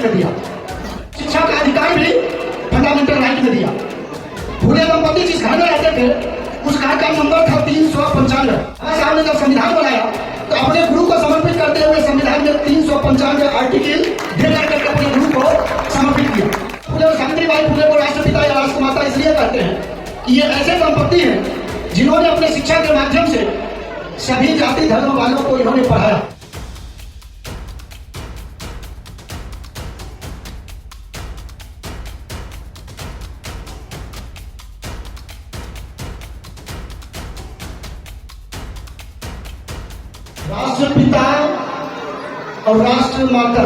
Right में दिया, शिक्षा का अधिकार भी फंडामेंटल राइट में दिया। फूले दंपति जिस घर में रहते थे उस घर का नंबर था 395। साहब ने जब संविधान बनाया तो अपने गुरु को समर्पित करते हुए संविधान में 395 आर्टिकल देकर करके अपने गुरु को समर्पित किया। फूले और सावित्रीबाई फूले को राष्ट्रपिता या राष्ट्रमाता इसलिए कहते हैं कि ये ऐसे दंपति हैं जिन्होंने अपने शिक्षा के माध्यम से सभी जाति धर्म वालों को इन्होंने पढ़ाया। राष्ट्रपिता और राष्ट्रमाता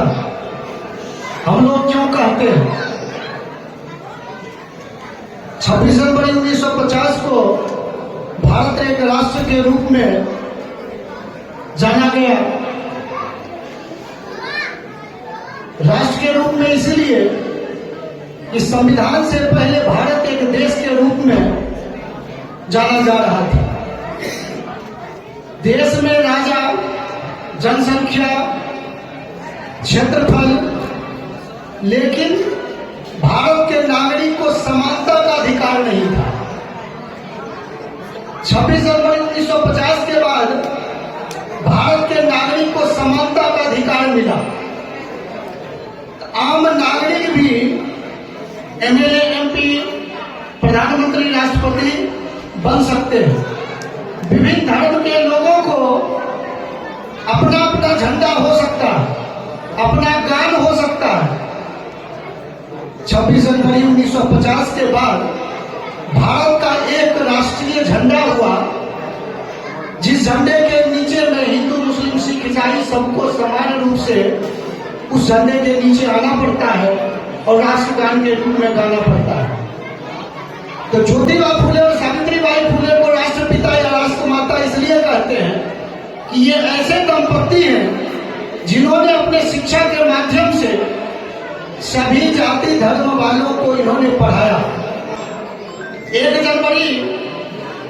हम लोग क्यों कहते हैं? 26 जनवरी 1950 को भारत एक राष्ट्र के रूप में जाना गया। राष्ट्र के रूप में इसलिए कि संविधान से पहले भारत एक देश के रूप में जाना जा रहा था। देश में राजा, जनसंख्या, क्षेत्रफल, लेकिन भारत के नागरिक को समानता का अधिकार नहीं था। 26 जनवरी 1950 के बाद भारत के नागरिक को समानता का अधिकार मिला। आम नागरिक भी एमएलए, एमपी, प्रधानमंत्री, राष्ट्रपति बन सकते हैं। विभिन्न धर्म के लोगों को अपना अपना झंडा हो सकता है, अपना गान हो सकता है। 26 जनवरी 1950 के बाद भारत का एक राष्ट्रीय झंडा हुआ, जिस झंडे के नीचे में हिंदू, मुस्लिम, सिख, ईसाई सबको समान रूप से उस झंडे के नीचे आना पड़ता है और राष्ट्रगान के रूप में गाना पड़ता है। तो ज्योतिबा फूले और सावित्रीबाई फूले को राष्ट्रपिता या राष्ट्रमाता इसलिए कहते हैं कि ये ऐसे दंपति हैं जिन्होंने अपने शिक्षा के माध्यम से सभी जाति धर्म वालों को इन्होंने पढ़ाया। 1 जनवरी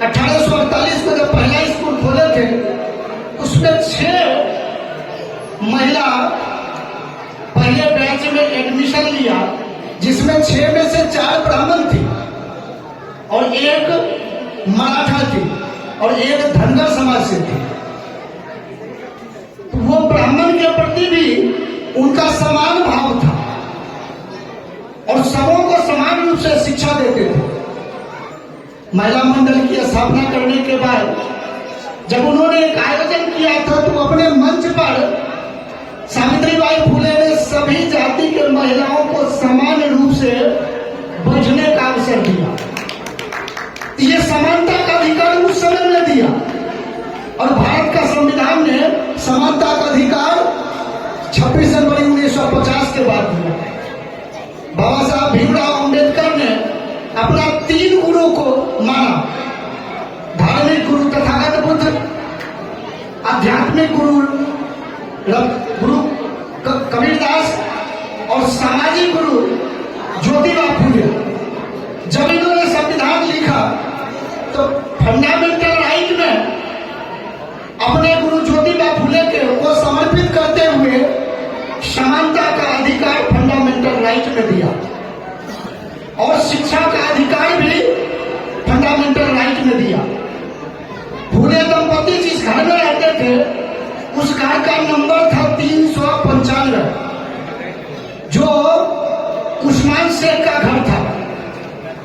1848 को जब पहला स्कूल खोले थे उसमें 6 महिला पहले बैच में एडमिशन लिया, जिसमें 6 में से 4 ब्राह्मण थी और 1 मराठा थी और 1 धनगर समाज से थी। तो वो ब्राह्मण के प्रति भी उनका समान भाव था और सबों को समान रूप से शिक्षा देते थे। महिला मंडल की स्थापना करने के बाद जब उन्होंने एक आयोजन किया था तो अपने मंच पर सावित्रीबाई फूले ने सभी जाति के महिलाओं को समान रूप से बैठने का अवसर दिया। ये समानता का अधिकार उस समय में दिया और भारत का संविधान ने समानता का अधिकार 26 जनवरी 1950 के बाद दिया। बाबा साहब भीमराव अंबेडकर ने अपना 3 गुरु को माना, धार्मिक गुरु तथागत बुद्ध, आध्यात्मिक गुरु कबीरदास और सामाजिक गुरु ज्योतिबा फूले। जब इन्होंने संविधान लिखा तो फंडामेंटल राइट में अपने गुरु ज्योतिबा फूले के को समर्पित करते हुए समानता का अधिकार फंडामेंटल राइट में दिया और शिक्षा का अधिकार भी फंडामेंटल राइट में दिया। फूले दंपति जिस घर में रहते थे उस घर का नंबर था 395, जो उस्मान शेख का घर था।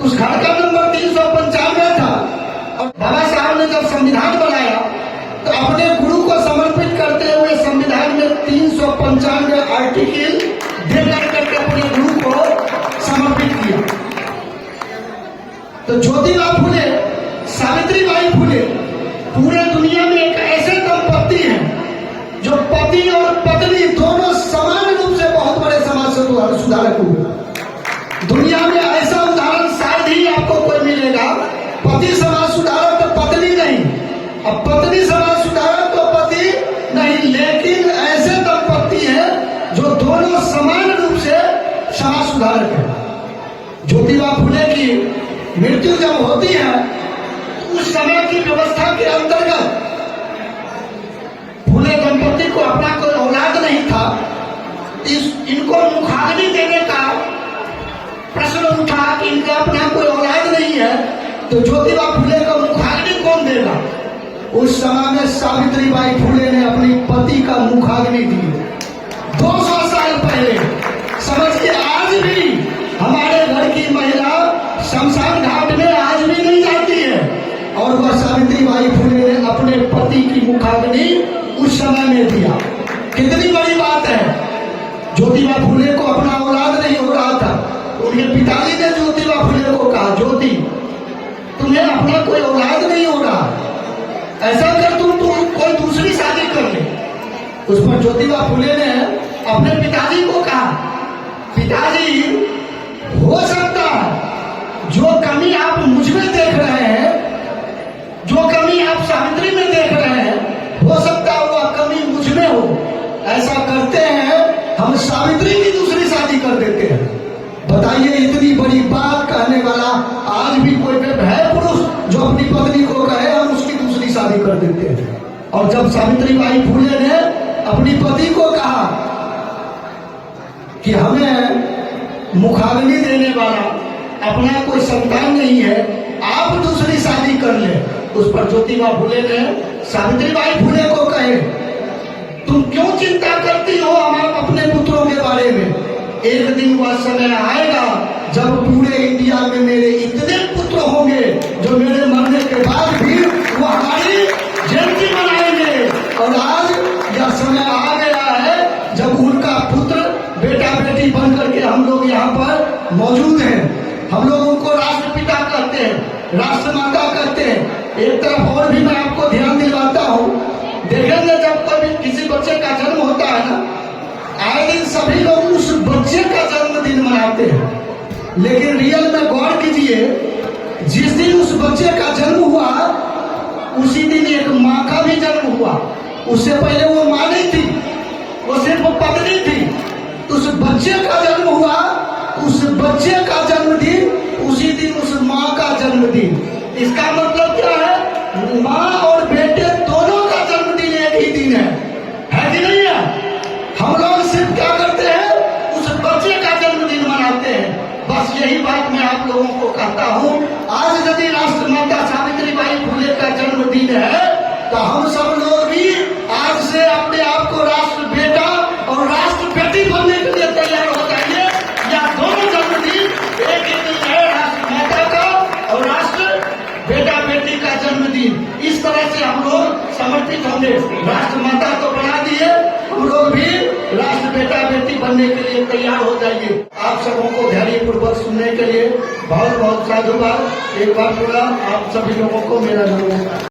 उस घर का नंबर 395 था और बाबा साहब ने जब संविधान बनाया तो अपने गुरु को समर्पित करते हुए संविधान में 395 आर्टिकल देकर करके अपने गुरु को समर्पित किया। तो ज्योतिबा फूले, सावित्रीबाई फूले पूरे दुनिया में एक ऐसे दंपति हैं जो पति और पत्नी दोनों समान रूप से बहुत बड़े समाज सुधारक हुए। दुनिया में ऐसा उदाहरण शायद ही आपको कोई मिलेगा। पति समाज सुधारक तो पत्नी नहीं, अब पत्नी समाज सुधारक तो पति नहीं, लेकिन ऐसे दंपति हैं जो दोनों समान रूप से समाज सुधारक है। ज्योतिबा फूले की मृत्यु जब होती है उस समय की व्यवस्था के अंतर्गत फूले दंपति को अपना कोई औलाद नहीं था, इनको मुखाग्नि देने का प्रश्न उठा कि इनका अपना कोई औलाद नहीं है, तो ज्योतिबा फुले को मुखाग्नि कौन देगा? उस समय में सावित्रीबाई फुले ने अपनी पति का मुखाग्नि दी। 200 साल पहले। समझिए, आज भी हमारे घर की महिला शमशान घाट में आज भी नहीं जाती है, और वह सावित्रीबाई फुले ने अपने पति की मुखाग्नि उस समय में दिया। कितनी बड़ी बात है। ज्योतिबा फुले को अपना औलाद नहीं हो रहा था, उनके पिताजी ने ज्योतिबा फुले को कहा, ज्योति तुम्हें अपना कोई औलाद नहीं हो रहा, ऐसा कर तुम कोई दूसरी शादी कर ले। उस पर ज्योतिबा फुले ने अपने पिताजी को कहा, पिताजी हो सकता है जो कमी आप मुझ में देख रहे हैं, जो कमी आप सावित्री में देख रहे हैं, हो सकता है वह कमी मुझ में हो। ऐसा करते हैं, हम सावित्री की दूसरी शादी कर देते हैं। बताइए, इतनी बड़ी बात कहने वाला आज भी कोई है पुरुष जो अपनी पत्नी को कहे हम उसकी दूसरी शादी कर देते हैं? और जब सावित्रीबाई फुले ने अपनी पति को कहा कि हमें मुखाग्नि देने वाला अपना कोई संतान नहीं है, आप दूसरी शादी कर ले, उस पर ज्योतिबा फुले ने सावित्रीबाई फुले को कहे, तुम क्यों चिंता करती हो हमारे अपने पुत्रों के बारे में? एक दिन वह समय आएगा जब पूरे इंडिया में मेरे इतने पुत्र होंगे जो मेरे मरने के बाद भी वो हमारी जयंती मनाएंगे। और आज यह समय आ गया है जब उनका पुत्र बेटा बेटी बन करके हम लोग यहाँ पर मौजूद हैं। हम लोग उनको राष्ट्रपिता कहते हैं, राष्ट्रमाता कहते हैं। एक तरफ और भी मैं आपको ध्यान दिलवाता हूँ, देखेंगे जब कभी किसी बच्चे का जन्म होता है ना, आए दिन सभी लोग उस बच्चे का जन्मदिन मनाते हैं, लेकिन रियल में गौर कीजिए, जिस दिन उस बच्चे का जन्म हुआ उसी दिन एक माँ का भी जन्म हुआ। उससे पहले वो माँ नहीं थी, वो सिर्फ पत्नी थी। उस बच्चे का जन्म हुआ, उस बच्चे का जन्मदिन उसी दिन उस माँ का जन्मदिन। इसका मतलब क्या है? माँ और बेटे दोनों का जन्मदिन एक ही दिन है कि नहीं है? हम लोग सिर्फ क्या करते हैं? उस बच्चे का जन्मदिन मनाते हैं। बस यही बात मैं आप लोगों को कहता हूँ, आज यदि राष्ट्रमाता सावित्रीबाई फुले का जन्मदिन है तो हम सब लोग भी आज से अपने आप को राष्ट्र बेटा और राष्ट्र बेटी बनने के लिए तैयार हो जाइए। या दोनों जन्मदिन एक ही दिन है, राष्ट्रमाता का और राष्ट्र बेटा बेटी का जन्मदिन। इस तरह से हम लोग समर्पित होंगे। राष्ट्रमाता तो बना दिए, हम लोग भी राष्ट्र बेटा बेटी बनने के लिए तैयार हो जाइए। आप सबों को धैर्यपूर्वक सुनने के लिए बहुत बहुत साधुवाद। एक बार पूरा आप सभी लोगों को मेरा नमस्कार।